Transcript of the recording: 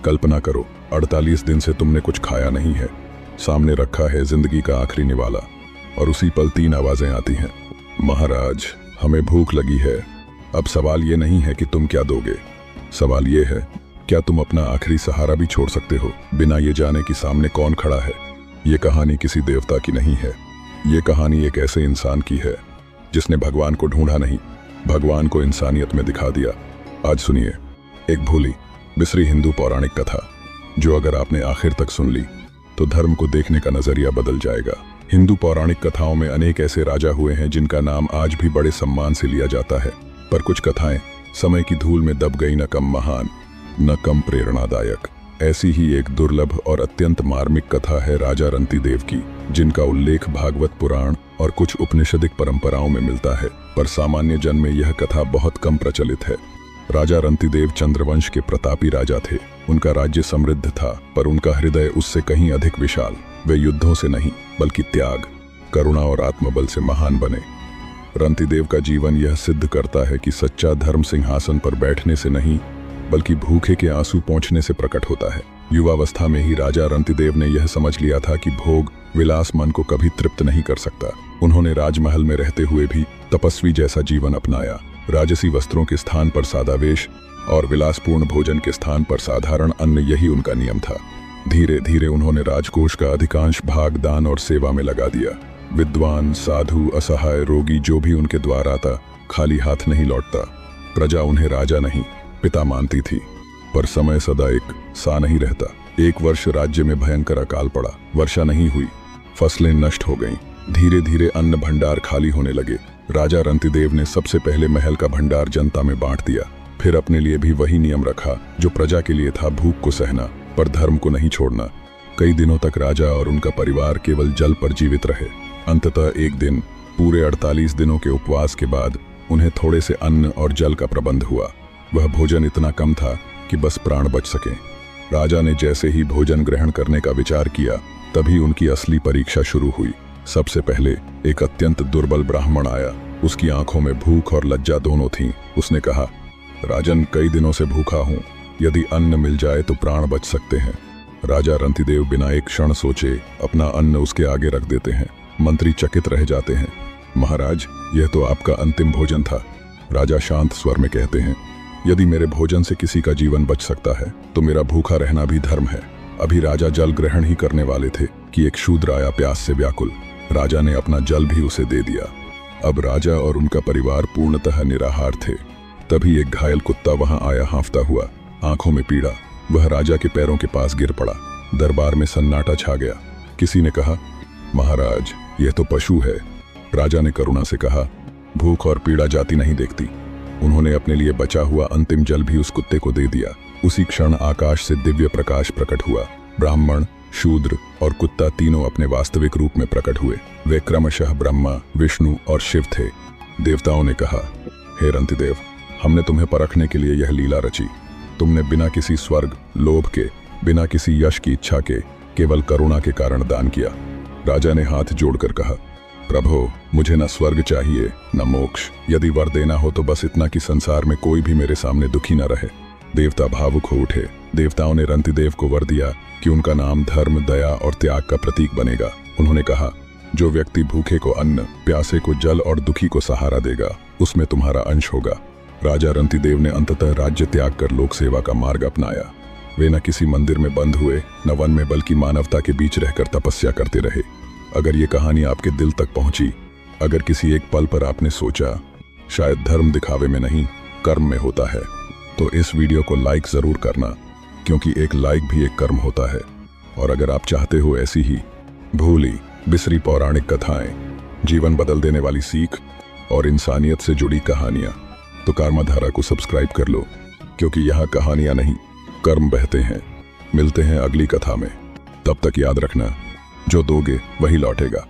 कल्पना करो, 48 दिन से तुमने कुछ खाया नहीं है, सामने रखा है जिंदगी का आखिरी निवाला, और उसी पल 3 आवाजें आती हैं, महाराज हमें भूख लगी है। अब सवाल ये नहीं है कि तुम क्या दोगे, सवाल ये है क्या तुम अपना आखिरी सहारा भी छोड़ सकते हो, बिना ये जाने कि सामने कौन खड़ा है। ये कहानी किसी देवता की नहीं है, ये कहानी एक ऐसे इंसान की है जिसने भगवान को ढूंढा नहीं, भगवान को इंसानियत में दिखा दिया। आज सुनिए एक भूली बिसरी हिंदू पौराणिक कथा, जो अगर आपने आखिर तक सुन ली तो धर्म को देखने का नजरिया बदल जाएगा। हिंदू पौराणिक कथाओं में अनेक ऐसे राजा हुए हैं जिनका नाम आज भी बड़े सम्मान से लिया जाता है, पर कुछ कथाएं समय की धूल में दब गई, न कम महान न कम प्रेरणादायक। ऐसी ही एक दुर्लभ और अत्यंत मार्मिक कथा है राजा रंतिदेव की, जिनका उल्लेख भागवत पुराण और कुछ उपनिषदिक परंपराओं में मिलता है, पर सामान्य जन में यह कथा बहुत कम प्रचलित है। राजा रंतिदेव चंद्रवंश के प्रतापी राजा थे। उनका राज्य समृद्ध था, पर उनका हृदय उससे कहीं अधिक विशाल। वे युद्धों से नहीं बल्कि त्याग, करुणा और आत्मबल से महान बने। रंतिदेव का जीवन यह सिद्ध करता है कि सच्चा धर्म सिंहासन पर बैठने से नहीं बल्कि भूखे के आंसू पोंछने से प्रकट होता है। युवावस्था में ही राजा रंतिदेव ने यह समझ लिया था कि भोग विलास मन को कभी तृप्त नहीं कर सकता। उन्होंने राजमहल में रहते हुए भी तपस्वी जैसा जीवन अपनाया। राजसी वस्त्रों के स्थान पर सादा वेश और विलासपूर्ण भोजन के स्थान पर साधारण अन्न, यही उनका नियम था। धीरे धीरे उन्होंने राजकोष का अधिकांश भाग दान और सेवा में लगा दिया। विद्वान, साधु, असहाय, रोगी जो भी उनके द्वार आता, खाली हाथ नहीं लौटता। प्रजा उन्हें राजा नहीं पिता मानती थी, पर समय सदा एक सा नहीं रहता। एक वर्ष राज्य में भयंकर अकाल पड़ा, वर्षा नहीं हुई, फसलें नष्ट हो गईं। धीरे धीरे अन्न भंडार खाली होने लगे। राजा रंतिदेव ने सबसे पहले महल का भंडार जनता में बांट दिया, फिर अपने लिए भी वही नियम रखा जो प्रजा के लिए था, भूख को सहना पर धर्म को नहीं छोड़ना। कई दिनों तक राजा और उनका परिवार केवल जल पर जीवित रहे। अंततः एक दिन पूरे 48 दिनों के उपवास के बाद उन्हें थोड़े से अन्न और जल का प्रबंध हुआ। वह भोजन इतना कम था कि बस प्राण बच सकें। राजा ने जैसे ही भोजन ग्रहण करने का विचार किया, तभी उनकी असली परीक्षा शुरू हुई। सबसे पहले एक अत्यंत दुर्बल ब्राह्मण आया। उसकी आंखों में भूख और लज्जा दोनों थीं। उसने कहा, राजन, कई दिनों से भूखा हूं, यदि अन्न मिल जाए तो प्राण बच सकते हैं। राजा रंतिदेव बिना एक क्षण सोचे अपना अन्न उसके आगे रख देते हैं। मंत्री चकित रह जाते हैं। महाराज, यह तो आपका अंतिम भोजन था। राजा शांत स्वर में कहते हैं, यदि मेरे भोजन से किसी का जीवन बच सकता है तो मेरा भूखा रहना भी धर्म है। अभी राजा जल ग्रहण ही करने वाले थे कि एक शूद्र आया प्यास से व्याकुल। राजा ने अपना जल भी उसे दे दिया। अब राजा और उनका परिवार पूर्णतः निराहार थे। तभी एक घायल कुत्ता वहां आया, हांफता हुआ, आंखों में पीड़ा। वह राजा के पैरों के पास गिर पड़ा। दरबार में सन्नाटा छा गया। किसी ने कहा, महाराज, यह तो पशु है। राजा ने करुणा से कहा, भूख और पीड़ा जाति नहीं देखती। उन्होंने अपने लिए बचा हुआ अंतिम जल भी उस कुत्ते को दे दिया। उसी क्षण आकाश से दिव्य प्रकाश प्रकट हुआ। ब्राह्मण, शूद्र और कुत्ता तीनों अपने वास्तविक रूप में प्रकट हुए। वे क्रमशः ब्रह्मा, विष्णु और शिव थे। देवताओं ने कहा, हे रंतिदेव, हमने तुम्हें परखने के लिए यह लीला रची। तुमने बिना किसी स्वर्ग लोभ के, बिना किसी यश की इच्छा के, केवल करुणा के कारण दान किया। राजा ने हाथ जोड़कर कहा, प्रभो, मुझे न स्वर्ग चाहिए न मोक्ष। यदि वर देना हो तो बस इतना कि संसार में कोई भी मेरे सामने दुखी न रहे। देवता भावुक हो उठे। देवताओं ने रंतिदेव को वर दिया कि उनका नाम धर्म, दया और त्याग का प्रतीक बनेगा। उन्होंने कहा, जो व्यक्ति भूखे को अन्न, प्यासे को जल और दुखी को सहारा देगा, उसमें तुम्हारा अंश होगा। राजा रंतिदेव ने अंततः राज्य त्याग कर लोक सेवा का मार्ग अपनाया। वे न किसी मंदिर में बंद हुए, न वन में, बल्कि मानवता के बीच रहकर तपस्या करते रहे। अगर ये कहानी आपके दिल तक पहुंची, अगर किसी एक पल पर आपने सोचा, शायद धर्म दिखावे में नहीं कर्म में होता है, तो इस वीडियो को लाइक जरूर करना, क्योंकि एक लाइक भी एक कर्म होता है। और अगर आप चाहते हो ऐसी ही भूली बिसरी पौराणिक कथाएं, जीवन बदल देने वाली सीख और इंसानियत से जुड़ी कहानियां, तो कर्मधारा को सब्सक्राइब कर लो, क्योंकि यहाँ कहानियां नहीं कर्म बहते हैं। मिलते हैं अगली कथा में। तब तक याद रखना, जो दोगे वही लौटेगा।